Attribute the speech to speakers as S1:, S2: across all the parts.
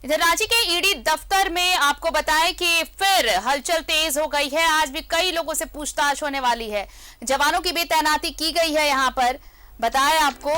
S1: इधर रांची के ईडी दफ्तर में आपको बताएं कि फिर हलचल तेज हो गई है। आज भी कई लोगों से पूछताछ होने वाली है। जवानों की भी तैनाती की गई है। यहां पर बताएं आपको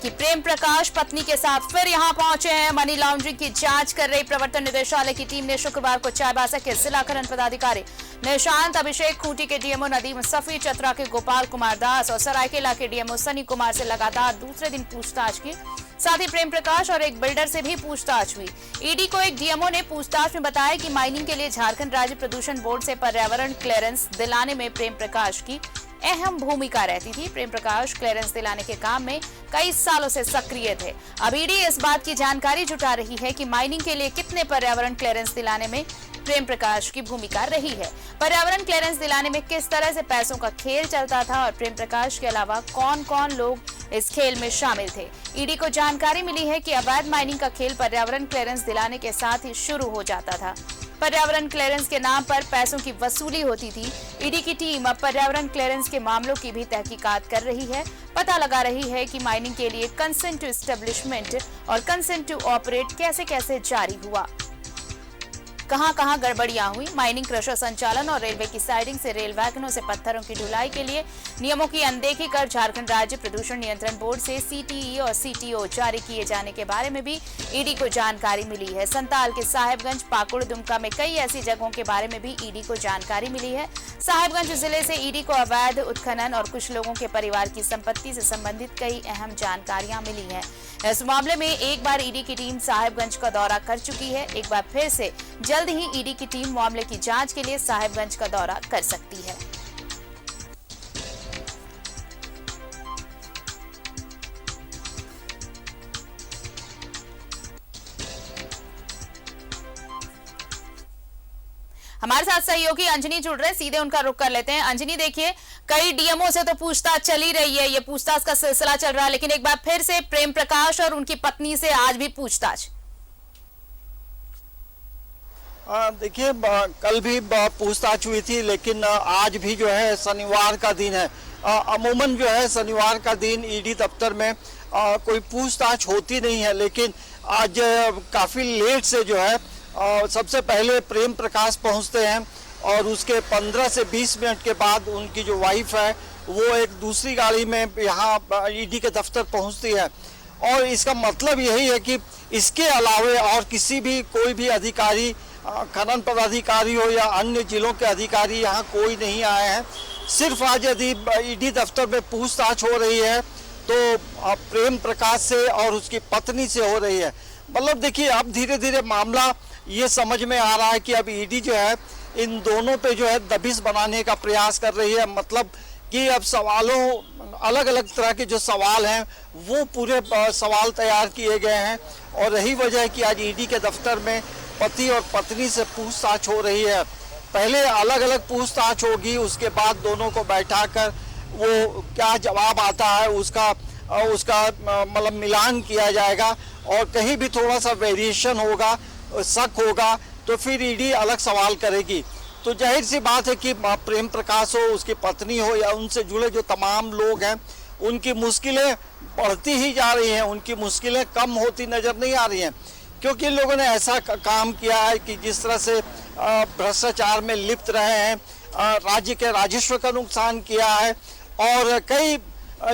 S1: कि प्रेम प्रकाश पत्नी के साथ फिर यहां पहुंचे हैं। मनी लॉन्ड्रिंग की जांच कर रही प्रवर्तन निदेशालय की टीम ने शुक्रवार को चाईबासा के जिला खनन पदाधिकारी निशांत, अभिषेक, खूंटी के डीएमओ नदीम सफी, चतरा के गोपाल कुमार दास और सरायकेला के डीएमओ सनी कुमार से लगातार दूसरे दिन पूछताछ की। साथ ही प्रेम प्रकाश और एक बिल्डर से भी पूछताछ हुई। ईडी को एक डीएमओ ने पूछताछ में बताया कि माइनिंग के लिए झारखंड राज्य प्रदूषण बोर्ड से पर्यावरण क्लियरेंस दिलाने में प्रेम प्रकाश की अहम भूमिका रहती थी। प्रेम प्रकाश क्लियरेंस दिलाने के काम में कई सालों से सक्रिय थे। अब ईडी इस बात की जानकारी जुटा रही है कि माइनिंग के लिए कितने पर्यावरण क्लियरेंस दिलाने में प्रेम प्रकाश की भूमिका रही है, पर्यावरण क्लियरेंस दिलाने में किस तरह से पैसों का खेल चलता था और प्रेम प्रकाश के अलावा कौन कौन लोग इस खेल में शामिल थे। ईडी को जानकारी मिली है कि अवैध माइनिंग का खेल पर्यावरण क्लियरेंस दिलाने के साथ ही शुरू हो जाता था। पर्यावरण क्लियरेंस के नाम पर पैसों की वसूली होती थी। ईडी की टीम अब पर्यावरण क्लियरेंस के मामलों की भी तहकीकात कर रही है। पता लगा रही है कि माइनिंग के लिए कंसेंट टू एस्टेब्लिशमेंट और कंसेंट टू ऑपरेट कैसे कैसे जारी हुआ, कहां-कहां गड़बड़ियां हुई। माइनिंग क्रशर संचालन और रेलवे की साइडिंग से रेल वैगनों से पत्थरों की ढुलाई के लिए नियमों की अनदेखी कर झारखंड राज्य प्रदूषण नियंत्रण बोर्ड से सीटीई और सीटीओ जारी किए जाने के बारे में भी ईडी को जानकारी मिली है। संताल के साहेबगंज, पाकुड़, दुमका में कई ऐसी जगहों के बारे में भी ईडी को जानकारी मिली है। साहेबगंज जिले से ईडी को अवैध उत्खनन और कुछ लोगों के परिवार की संपत्ति से संबंधित कई अहम जानकारियां मिली हैं। इस मामले में एक बार ईडी की टीम साहेबगंज का दौरा कर चुकी है। एक बार फिर से जल्द ही ईडी की टीम मामले की जांच के लिए साहेबगंज का दौरा कर सकती है। हमारे साथ सहयोगी अंजनी जुड़ रहे, सीधे उनका रुख कर लेते हैं। अंजनी, देखिए, कई डीएमओ से तो पूछताछ चल ही रही है, ये पूछताछ का सिलसिला चल रहा है, लेकिन एक बार फिर से प्रेम प्रकाश और उनकी पत्नी से आज भी पूछताछ।
S2: देखिए, कल भी पूछताछ हुई थी, लेकिन आज भी जो है शनिवार का दिन है। अमूमन जो है शनिवार का दिन ईडी दफ्तर में कोई पूछताछ होती नहीं है, लेकिन आज काफ़ी लेट से जो है सबसे पहले प्रेम प्रकाश पहुंचते हैं और उसके 15 से 20 मिनट के बाद उनकी जो वाइफ है वो एक दूसरी गाड़ी में यहाँ ईडी के दफ्तर पहुंचती है। और इसका मतलब यही है कि इसके अलावे और किसी भी कोई भी अधिकारी, खनन पदाधिकारी हो या अन्य जिलों के अधिकारी, यहाँ कोई नहीं आए हैं। सिर्फ आज यदि ईडी दफ्तर में पूछताछ हो रही है तो प्रेम प्रकाश से और उसकी पत्नी से हो रही है। मतलब देखिए, अब धीरे धीरे मामला ये समझ में आ रहा है कि अब ईडी जो है इन दोनों पे जो है दबिश बनाने का प्रयास कर रही है। मतलब कि अब सवालों, अलग अलग तरह के जो सवाल हैं वो पूरे सवाल तैयार किए गए हैं और यही वजह है कि आज ईडी के दफ्तर में पति और पत्नी से पूछताछ हो रही है। पहले अलग अलग पूछताछ होगी, उसके बाद दोनों को बैठाकर वो क्या जवाब आता है उसका मतलब मिलान किया जाएगा और कहीं भी थोड़ा सा वेरिएशन होगा, शक होगा, तो फिर ईडी अलग सवाल करेगी। तो जाहिर सी बात है कि प्रेम प्रकाश हो, उसकी पत्नी हो या उनसे जुड़े जो तमाम लोग हैं, उनकी मुश्किलें बढ़ती ही जा रही हैं, उनकी मुश्किलें कम होती नज़र नहीं आ रही हैं, क्योंकि इन लोगों ने ऐसा काम किया है कि जिस तरह से भ्रष्टाचार में लिप्त रहे हैं, राज्य के राजस्व का नुकसान किया है और कई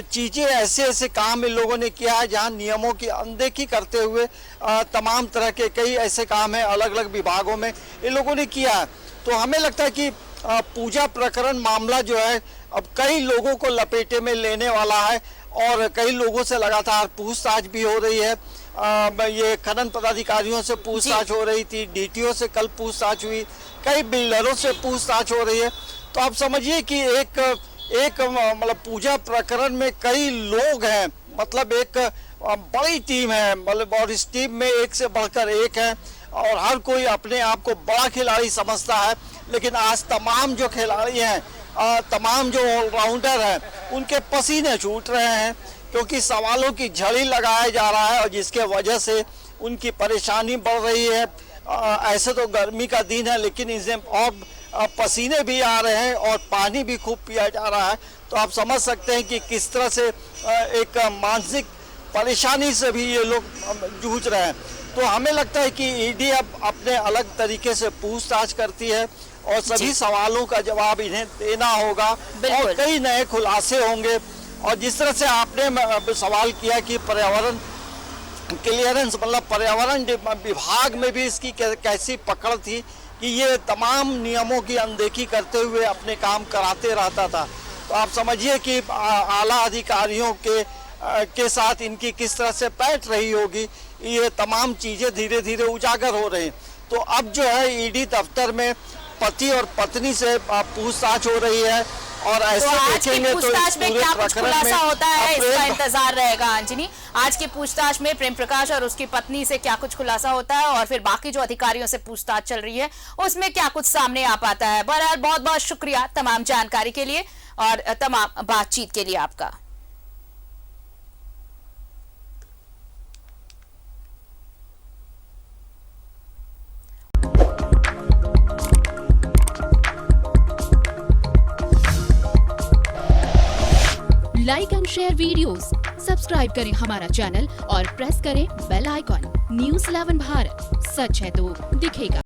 S2: चीज़ें ऐसे काम इन लोगों ने किया है जहां नियमों की अनदेखी करते हुए तमाम तरह के कई ऐसे काम हैं अलग अलग विभागों में इन लोगों ने किया है। तो हमें लगता है कि पूजा प्रकरण मामला जो है अब कई लोगों को लपेटे में लेने वाला है और कई लोगों से लगातार पूछताछ भी हो रही है। ये खनन पदाधिकारियों से पूछताछ हो रही थी, डीटीओ से कल पूछताछ हुई, कई बिल्डरों से पूछताछ हो रही है। तो आप समझिए कि एक मतलब पूजा प्रकरण में कई लोग हैं, मतलब एक बड़ी टीम है, मतलब और इस टीम में एक से बढ़कर एक है और हर कोई अपने आप को बड़ा खिलाड़ी समझता है। लेकिन आज तमाम जो खिलाड़ी हैं, तमाम जो ऑलराउंडर हैं, उनके पसीने छूट रहे हैं क्योंकि सवालों की झड़ी लगाया जा रहा है और जिसके वजह से उनकी परेशानी बढ़ रही है। ऐसे तो गर्मी का दिन है, लेकिन इसमें और पसीने भी आ रहे हैं और पानी भी खूब पिया जा रहा है। तो आप समझ सकते हैं कि किस तरह से एक मानसिक परेशानी से भी ये लोग जूझ रहे हैं। तो हमें लगता है कि ईडी अब अपने अलग तरीके से पूछताछ करती है और सभी सवालों का जवाब इन्हें देना होगा और कई नए खुलासे होंगे। और जिस तरह से आपने सवाल किया कि पर्यावरण क्लियरेंस मतलब पर्यावरण विभाग में भी इसकी कैसी पकड़ थी कि ये तमाम नियमों की अनदेखी करते हुए अपने काम कराते रहता था। तो आप समझिए कि आला अधिकारियों के साथ इनकी किस तरह से पैठ रही होगी। ये तमाम चीजें धीरे धीरे उजागर हो रही हैं। तो अब जो है ईडी दफ्तर में पति और पत्नी से पूछताछ हो रही है और ऐसे
S1: तो आज की
S2: देखेंगे
S1: पूछताछ
S2: तो
S1: में क्या कुछ खुलासा होता है, इसका इंतजार रहेगा। अंजनी, आज की पूछताछ में प्रेम प्रकाश और उसकी पत्नी से क्या कुछ खुलासा होता है और फिर बाकी जो अधिकारियों से पूछताछ चल रही है उसमें क्या कुछ सामने आ पाता है। बहरहाल बहुत बहुत शुक्रिया तमाम जानकारी के लिए और तमाम बातचीत के लिए आपका।
S3: Like and share videos, subscribe करें हमारा चैनल और प्रेस करें बेल आइकॉन। न्यूज़ 11 भारत, सच है तो दिखेगा।